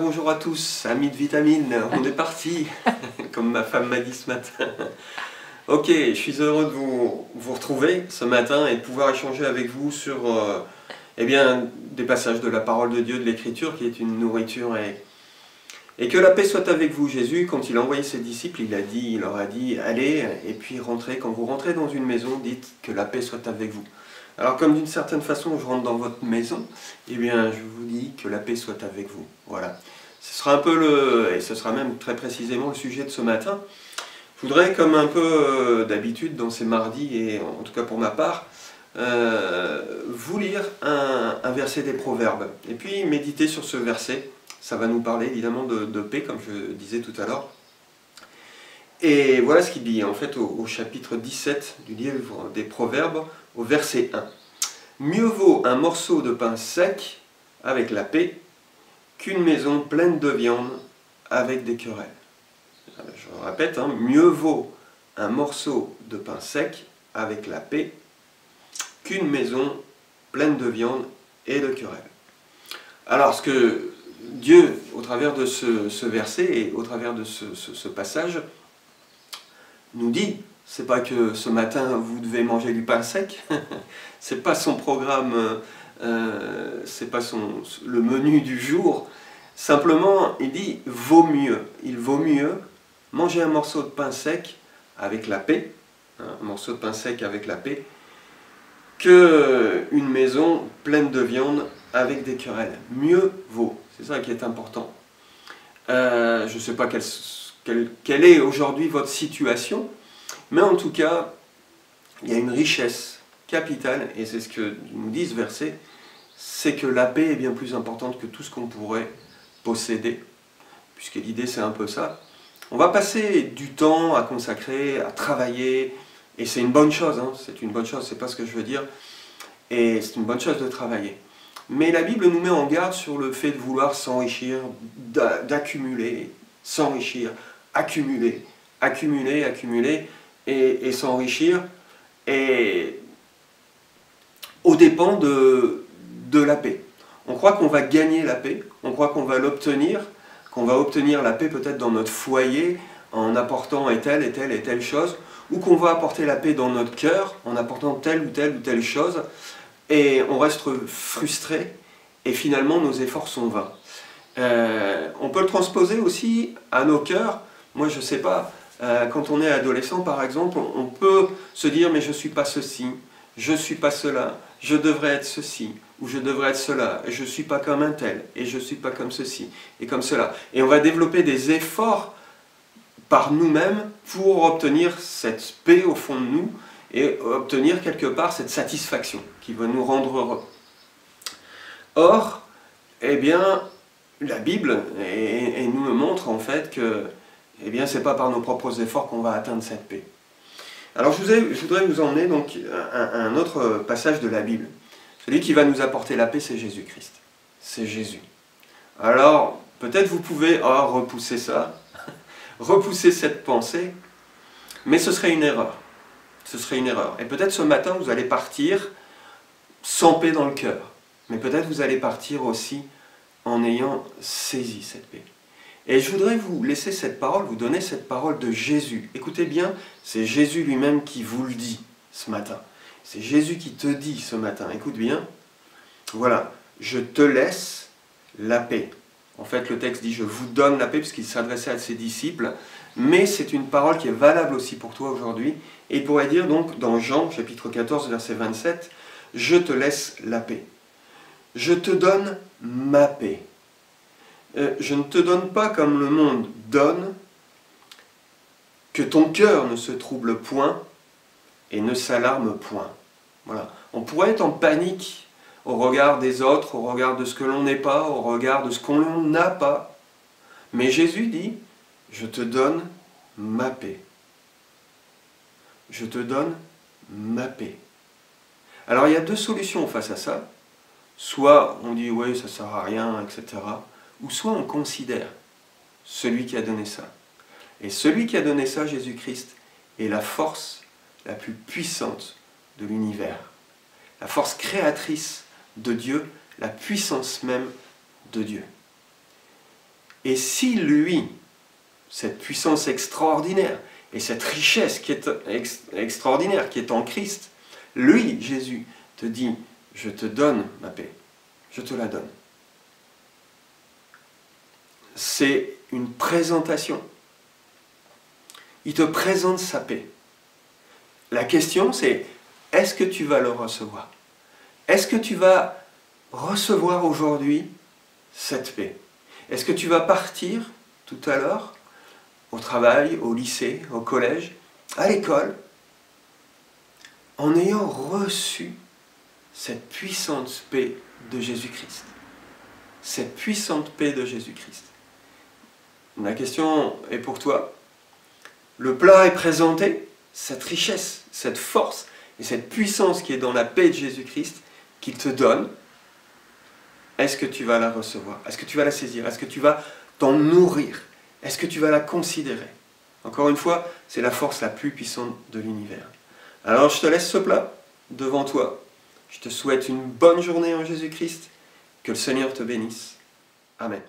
bonjour à tous, amis de vitamines, on est parti, comme ma femme m'a dit ce matin. Ok, je suis heureux de vous retrouver ce matin et de pouvoir échanger avec vous sur eh bien, des passages de la parole de Dieu, de l'Écriture, qui est une nourriture. Et que la paix soit avec vous. Jésus, quand il a envoyé ses disciples, il leur a dit, allez, et puis rentrez. Quand vous rentrez dans une maison, dites que la paix soit avec vous. Alors comme d'une certaine façon je rentre dans votre maison, eh bien je vous dis que la paix soit avec vous. Voilà. Ce sera un peu et ce sera même très précisément le sujet de ce matin. Je voudrais, comme un peu d'habitude dans ces mardis, et en tout cas pour ma part, vous lire un verset des Proverbes. Et puis méditer sur ce verset. Ça va nous parler évidemment de paix, comme je disais tout à l'heure. Et voilà ce qu'il dit, en fait, au chapitre 17 du livre des Proverbes, au verset 1. « Mieux vaut un morceau de pain sec avec la paix qu'une maison pleine de viande avec des querelles. » Je répète, hein, mieux vaut un morceau de pain sec avec la paix qu'une maison pleine de viande et de querelles. Alors, ce que Dieu, au travers de ce verset et au travers de ce passage, nous dit, c'est pas que ce matin vous devez manger du pain sec, c'est pas son programme, c'est pas le menu du jour. Simplement, il dit il vaut mieux manger un morceau de pain sec avec la paix, hein, un morceau de pain sec avec la paix, qu'une maison pleine de viande avec des querelles. Mieux vaut, c'est ça qui est important. Je ne sais pas quelle est aujourd'hui votre situation, mais en tout cas, il y a une richesse capitale, et c'est ce que nous dit ce verset, c'est que la paix est bien plus importante que tout ce qu'on pourrait posséder, puisque l'idée c'est un peu ça. On va passer du temps à consacrer, à travailler, et c'est une bonne chose, hein, c'est une bonne chose, c'est pas ce que je veux dire, et c'est une bonne chose de travailler. Mais la Bible nous met en garde sur le fait de vouloir s'enrichir, d'accumuler, s'enrichir, accumuler, accumuler, accumuler, et s'enrichir, et aux dépens de la paix. On croit qu'on va gagner la paix, on croit qu'on va l'obtenir, qu'on va obtenir la paix peut-être dans notre foyer, en apportant et telle chose, ou qu'on va apporter la paix dans notre cœur, en apportant telle ou telle chose, et on reste frustré, et finalement nos efforts sont vains. On peut le transposer aussi à nos cœurs. Moi je ne sais pas, quand on est adolescent par exemple, on peut se dire mais je ne suis pas ceci, je ne suis pas cela, je devrais être ceci, ou je devrais être cela, et je ne suis pas comme un tel, et je ne suis pas comme ceci, et comme cela. Et on va développer des efforts par nous-mêmes pour obtenir cette paix au fond de nous, et obtenir quelque part cette satisfaction qui va nous rendre heureux. Or, eh bien, la Bible nous montre en fait que eh bien, ce n'est pas par nos propres efforts qu'on va atteindre cette paix. Alors je voudrais vous emmener donc à un autre passage de la Bible. Celui qui va nous apporter la paix, c'est Jésus-Christ. C'est Jésus. Alors, peut-être vous pouvez repousser ça, repousser cette pensée, mais ce serait une erreur. Ce serait une erreur. Et peut-être ce matin, vous allez partir sans paix dans le cœur. Mais peut-être vous allez partir aussi en ayant saisi cette paix. Et je voudrais vous laisser cette parole, vous donner cette parole de Jésus. Écoutez bien, c'est Jésus lui-même qui vous le dit ce matin. C'est Jésus qui te dit ce matin. Écoute bien. Voilà. Je te laisse la paix. En fait, le texte dit « Je vous donne la paix » puisqu'il s'adressait à ses disciples. Mais c'est une parole qui est valable aussi pour toi aujourd'hui. Et il pourrait dire donc dans Jean, chapitre 14, verset 27, « Je te laisse la paix. Je te donne ma paix. » Je ne te donne pas comme le monde donne, que ton cœur ne se trouble point et ne s'alarme point. Voilà. On pourrait être en panique au regard des autres, au regard de ce que l'on n'est pas, au regard de ce qu'on n'a pas. Mais Jésus dit, je te donne ma paix. Je te donne ma paix. Alors il y a deux solutions face à ça. Soit on dit, oui, ça ne sert à rien, etc. Ou soit on considère celui qui a donné ça. Et celui qui a donné ça, Jésus-Christ, est la force la plus puissante de l'univers. La force créatrice de Dieu, la puissance même de Dieu. Et si lui, cette puissance extraordinaire, et cette richesse qui est extraordinaire, qui est en Christ, lui, Jésus, te dit, je te donne ma paix, je te la donne. C'est une présentation. Il te présente sa paix. La question c'est, est-ce que tu vas le recevoir? Est-ce que tu vas recevoir aujourd'hui cette paix? Est-ce que tu vas partir tout à l'heure au travail, au lycée, au collège, à l'école, en ayant reçu cette puissante paix de Jésus-Christ? Cette puissante paix de Jésus-Christ. La question est pour toi. Le plat est présenté, cette richesse, cette force et cette puissance qui est dans la paix de Jésus-Christ qu'il te donne. Est-ce que tu vas la recevoir? Est-ce que tu vas la saisir? Est-ce que tu vas t'en nourrir? Est-ce que tu vas la considérer? Encore une fois, c'est la force la plus puissante de l'univers. Alors je te laisse ce plat devant toi. Je te souhaite une bonne journée en Jésus-Christ. Que le Seigneur te bénisse. Amen.